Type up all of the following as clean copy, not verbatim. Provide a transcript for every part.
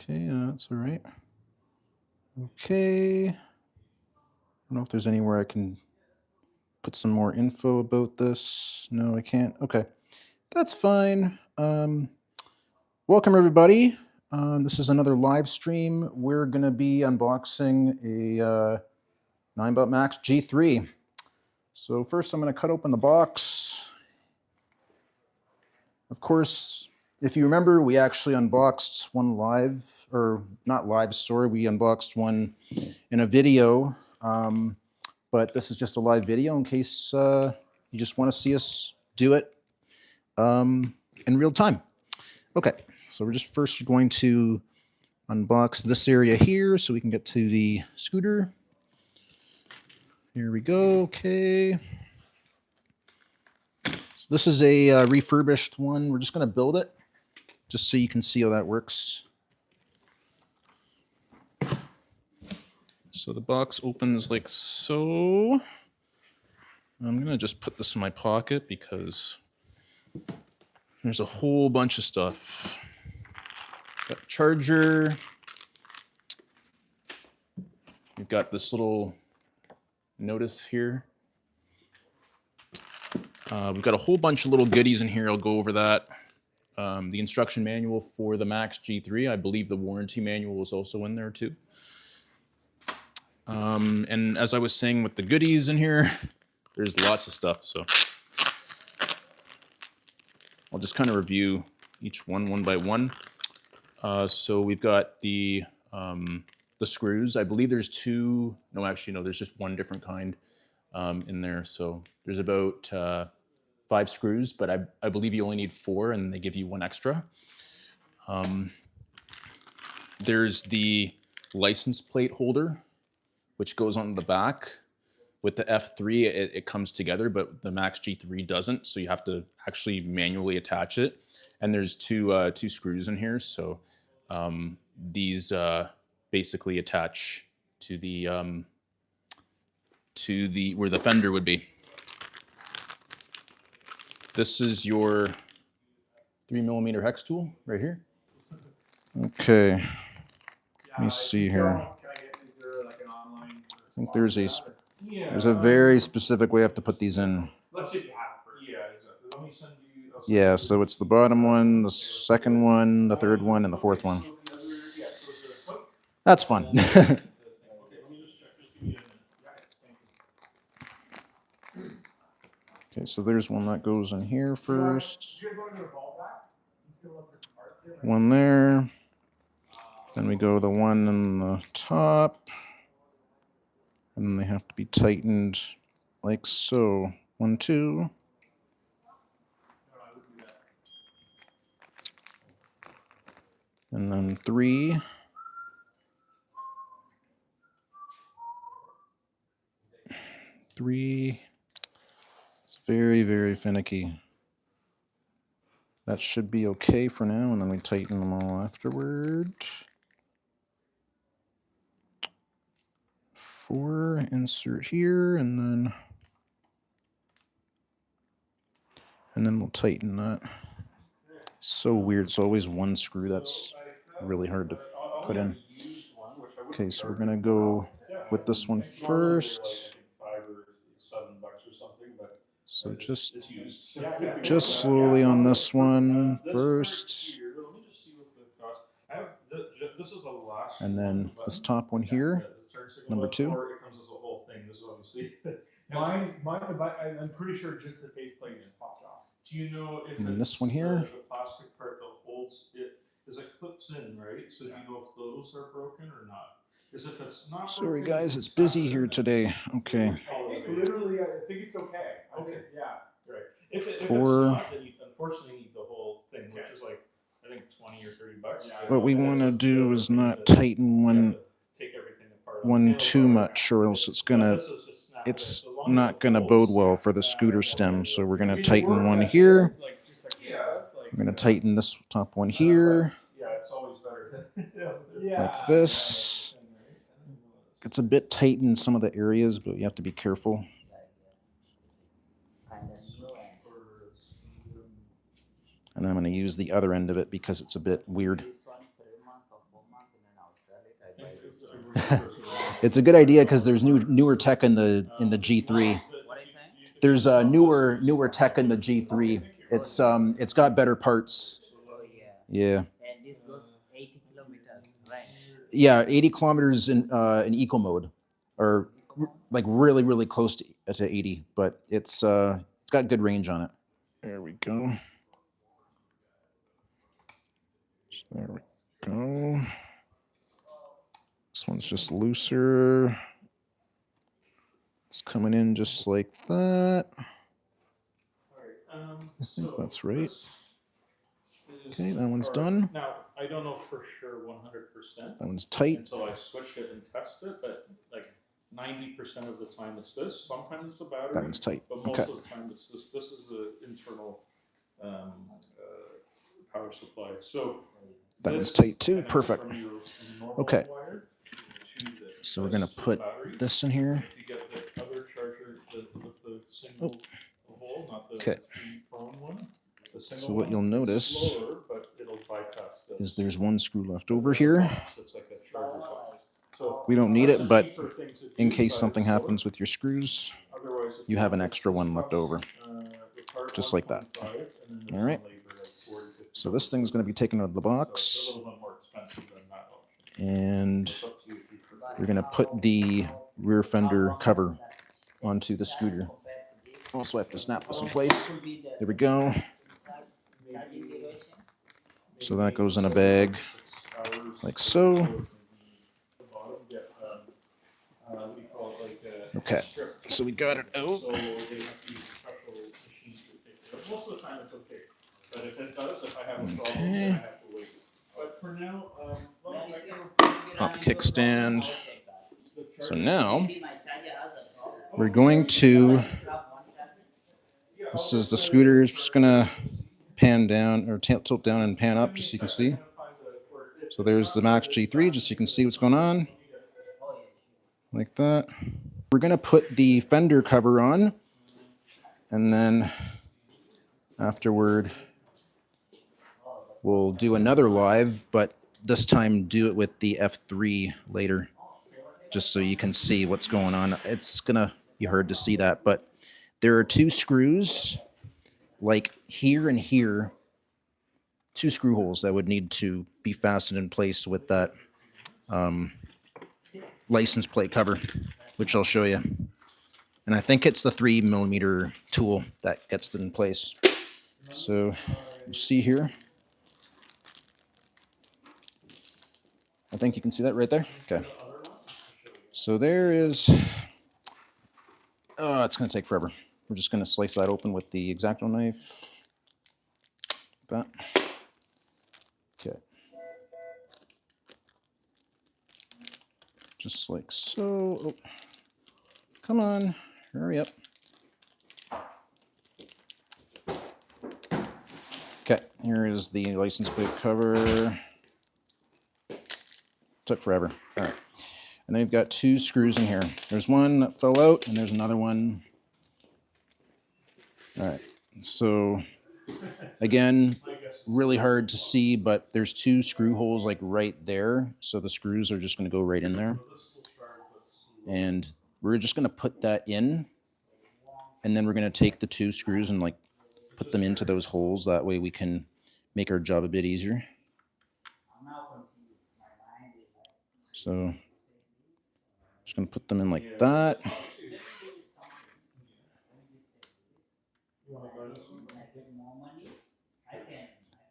Okay, that's all right. Okay. I don't know if there's anywhere I can put some more info about this. No, I can't. Okay, that's fine. Welcome everybody. This is another live stream. We're going to be unboxing a Ninebot Max G3. So first I'm going to cut open the box. Of course, if you remember, we actually unboxed one live, or not live, sorry, we unboxed one in a video. But this is just a live video in case you just want to see us do it in real time. Okay, so we're just first going to unbox this area here so we can get to the scooter. Here we go. Okay. So this is a refurbished one. We're just going to build it just so you can see how that works. So the box opens like so. I'm going to just put this in my pocket because there's a whole bunch of stuff. Got charger. We've got this little notice here. We've got a whole bunch of little goodies in here. I'll go over that. The instruction manual for the Max G3. I believe the warranty manual is also in there too. And as I was saying with the goodies in here, there's lots of stuff. So I'll just kind of review each one by one. So we've got the screws. I believe there's two. No, actually, no. There's just one different kind in there. So there's about 5 screws, but I believe you only need 4, and they give you 1 extra. There's the license plate holder, which goes on the back. With the F3, it comes together, but the Max G3 doesn't, so you have to actually manually attach it. And there's two screws in here, so these basically attach to the where the fender would be. This is your 3mm hex tool right here. Okay, let me see here. I think there's a very specific way I have to put these in. Let's see if you have it first. Yeah, exactly. Let me send you. Yeah, so it's the bottom one, the second one, the third one, and the fourth one. That's fun. Okay, let me just check. Just give me a minute. Thank you. Okay, so there's one that goes in here first. One there. Then we go the one in the top. And then they have to be tightened like so. 1, 2. And then 3. It's very, very finicky. That should be okay for now, and then we tighten them all afterward. 4, insert here, and then we'll tighten that. It's so weird. It's always one screw that's really hard to put in. Okay, so we're gonna go with this one first. So just slowly on this one first. And then this top one here, number 2. It comes as a whole thing. This is what I'm seeing. Mine, I'm pretty sure just the faceplate just popped off. Do you know if and then this one here, the plastic part that holds it is like clips in, right? So do you know if those are broken or not? Because if it's not. Sorry guys, it's busy here today. Okay. Literally, I think it's okay. Okay. Yeah. Right. If 4. it's not, then you unfortunately need the whole thing, which is like I think $20 or $30. What we want to do is not tighten one too much, or else it's not gonna bode well for the scooter stem. So we're gonna tighten one here. We're gonna tighten this top one here. Like this. It's a bit tight in some of the areas, but you have to be careful. And I'm going to use the other end of it because it's a bit weird. It's a good idea because there's newer tech in the G3. What I saying? There's newer tech in the G3. It's got better parts. Oh yeah. Yeah. And this goes 80 kilometers, right? Yeah, 80 kilometers in eco mode, or like really close to 80, but it's got good range on it. There we go. So there we go. This one's just looser. It's coming in just like that. I think that's right. Okay, that one's done. Now, I don't know for sure 100%. That one's tight. Until I switch it and test it, but like 90% of the time it's this. Sometimes it's a battery. That one's tight. But most Okay. of the time it's this. This is the internal power supply. So That this one's tight too. connects Perfect. from your normal Okay. wire to So we're gonna put battery. this in here. If you get the other charger with the single hole, not the Okay. three-prong one. The single So what one you'll is notice slower, but it'll bypass the is there's one screw left over here. It's like a charger box. So We don't need it, but cheaper things to in do, case but something it's slower. happens with your screws, Otherwise, if you have an it's extra one left over. the part Just like that. 125, and then there's All right. some labor, like 40, 50. So this thing's going to be taken out of the So it's box, a little bit more expensive than that option. and It's up to you if you prefer. we're going to put the rear fender cover onto the scooter. Also, I have to snap this in place. There we go. So that goes in a bag like so. Okay, so we got it out. So they have to use special machines to take care of it. Most of the time it's okay. But if it does, if I have a problem, then I have to wait. But for now, well, I can Pop the kickstand. So now Maybe my charger has a problem. we're going to, Slap one charger. this is the scooter, it's just gonna pan down or tilt down and pan up just so you can see. So there's the Max G3, just so you can see what's going on, like that. We're gonna put the fender cover on, and then afterward we'll do another live, but this time do it with the F3 later, just so you can see what's going on. It's gonna be hard to see that, but there are two screws, like here and here, two screw holes that would need to be fastened in place with that license plate cover, which I'll show you. And I think it's the 3mm tool that gets it in place. So you see here, I think you can see that right there. Okay. So there is, oh, it's going to take forever. We're just going to slice that open with the X-Acto knife. That. Okay. Just like so. Oh. Come on, hurry up. Okay, here is the license plate cover. Took forever. All right. And then you've got two screws in here. There's one that fell out, and there's another one. All right. So, again, really hard to see, but there's two screw holes like right there. So the screws are just going to go right in there. And we're just going to put that in. And then we're going to take the two screws and like put them into those holes. That way we can make our job a bit easier. So just going to put them in like that.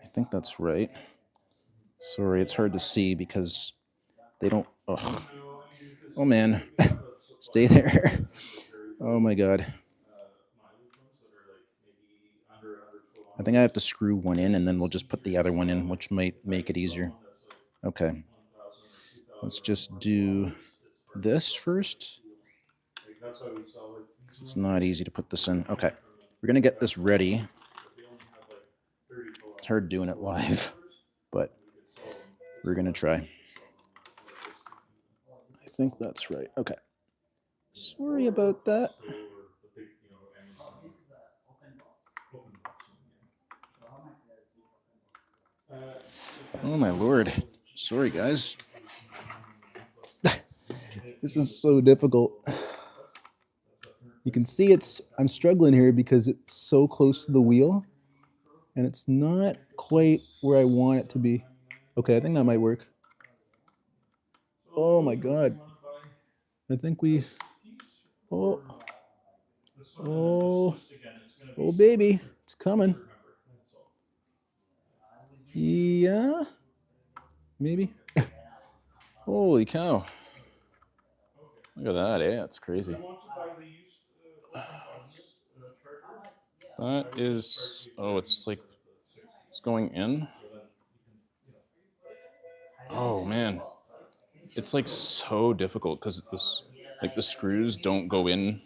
I think that's right. Sorry, it's hard to see because they don't. Oh man, stay there. Oh my God. I think I have to screw one in and then we'll just put the other one in, which might make it easier. Okay. Let's just do this first. It's not easy to put this in. Okay. We're going to get this ready. It's hard doing it live, but we're going to try. I think that's right. Okay. Sorry about that. Oh my Lord. Sorry, guys. This is so difficult. You can see I'm struggling here because it's so close to the wheel and it's not quite where I want it to be. Okay, I think that might work. Oh my God. I think oh, oh, oh baby, it's coming. Yeah, maybe. Holy cow. Look at that, eh? That's crazy. That is, oh, it's like, it's going in. Oh man. It's like so difficult because the screws don't go in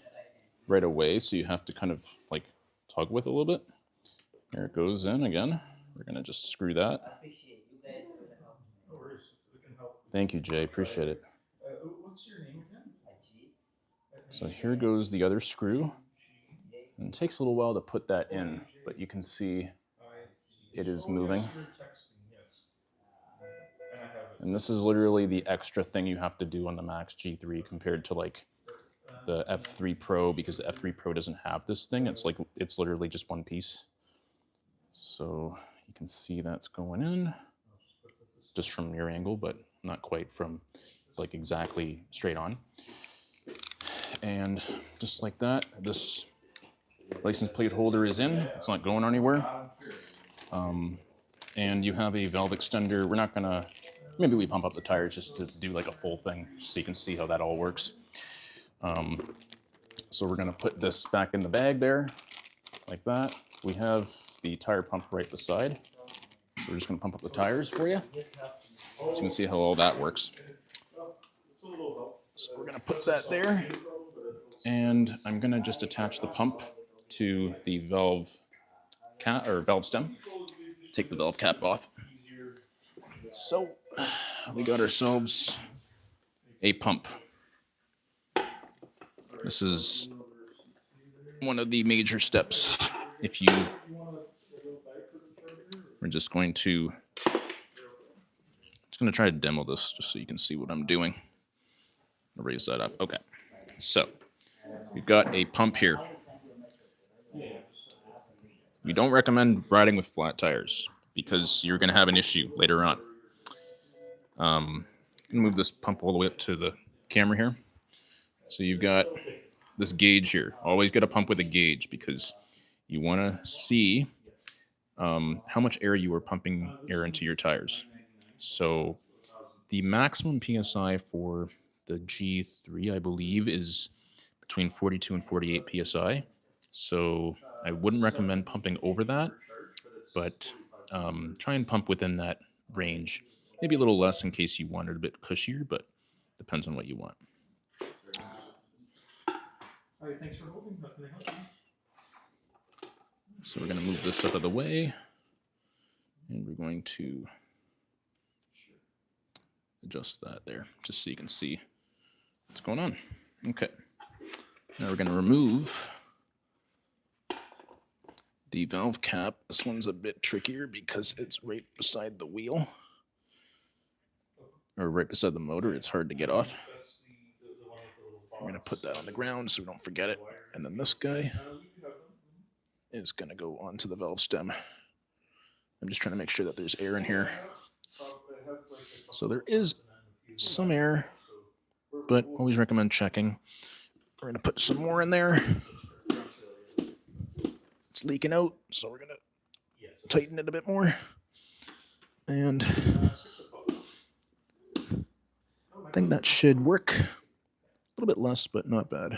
right away. So you have to kind of like tug with a little bit. Here it goes in again. We're going to just screw that. Thank you, Jay. Appreciate it. So here goes the other screw. And it takes a little while to put that in, but you can see it is moving. And this is literally the extra thing you have to do on the Max G3 compared to like the F3 Pro, because the F3 Pro doesn't have this thing. It's literally just one piece. So you can see that's going in just from your angle, but not quite from like exactly straight on. And just like that, this license plate holder is in. It's not going anywhere. And you have a valve extender. We're not gonna, maybe we pump up the tires just to do like a full thing, so you can see how that all works. So we're gonna put this back in the bag there, like that. We have the tire pump right beside. So we're just gonna pump up the tires for you, so you can see how all that works. So we're gonna put that there, and I'm gonna just attach the pump to the valve cap or valve stem. Take the valve cap off. So we got ourselves a pump. This is one of the major steps. We're just going to try to demo this just so you can see what I'm doing. I'll raise that up. Okay. So we've got a pump here. We don't recommend riding with flat tires because you're going to have an issue later on. I'm going to move this pump all the way up to the camera here. So you've got this gauge here. Always get a pump with a gauge because you want to see how much air you are pumping air into your tires. So the maximum PSI for the G3, I believe, is between 42 and 48 PSI. So I wouldn't recommend pumping over that, but try and pump within that range. Maybe a little less in case you want it a bit cushier, but depends on what you want. All right, thanks for holding. How can I help you? So we're going to move this out of the way, and we're going to adjust that there, just so you can see what's going on. Okay. Now we're going to remove the valve cap. This one's a bit trickier because it's right beside the wheel, or right beside the motor. It's hard to get off. I'm going to put that on the ground so we don't forget it. And then this guy is going to go onto the valve stem. I'm just trying to make sure that there's air in here. So there is some air, but always recommend checking. We're going to put some more in there. It's leaking out, so we're going to tighten it a bit more. And I think that should work. A little bit less, but not bad.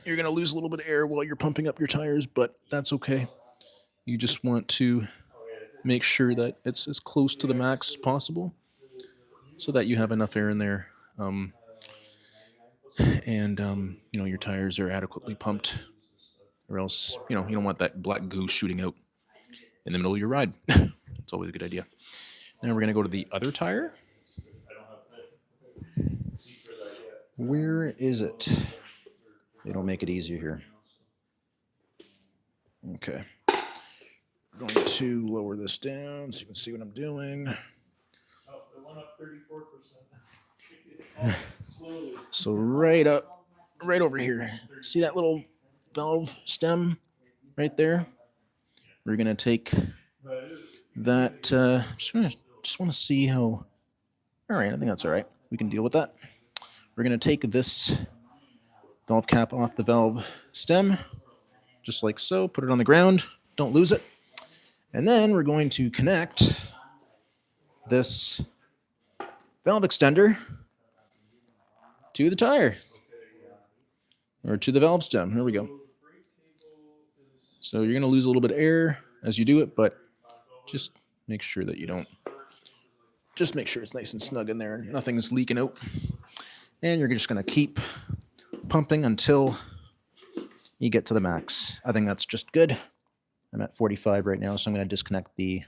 You're going to lose a little bit of air while you're pumping up your tires, but that's okay. You just want to make sure that it's as close to the max as possible so that you have enough air in there. Your tires are adequately pumped, or else, you don't want that black goo shooting out in the middle of your ride. It's always a good idea. Now we're going to go to the other tire. Where is it? They don't make it easier here. Okay. I'm going to lower this down so you can see what I'm doing. went up 34%. Slowly. So right over here, see that little valve stem right there? We're gonna take that. Just want to see how. All right, I think that's all right. We can deal with that. We're gonna take this valve cap off the valve stem, just like so. Put it on the ground. Don't lose it. And then we're going to connect this valve extender to the tire, or to the valve stem. Here we go. So you're going to lose a little bit of air as you do it, but just make sure that you don't. Just make sure it's nice and snug in there and nothing's leaking out. And you're just going to keep pumping until you get to the max. I think that's just good. I'm at 45 right now, so I'm going to disconnect the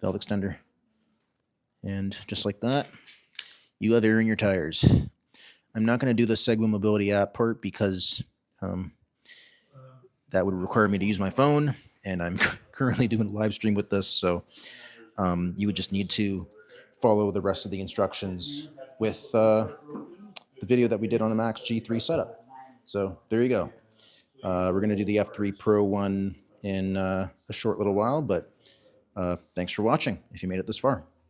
valve extender. And just like that, you have air in your tires. I'm not going to do the Segway Mobility app part because that would require me to use my phone, and I'm currently doing a live stream with this, so you would just need to follow the rest of the instructions with the video that we did on the Max G3 setup. So there you go. We're going to do the F3 Pro one in a short little while, but thanks for watching if you made it this far.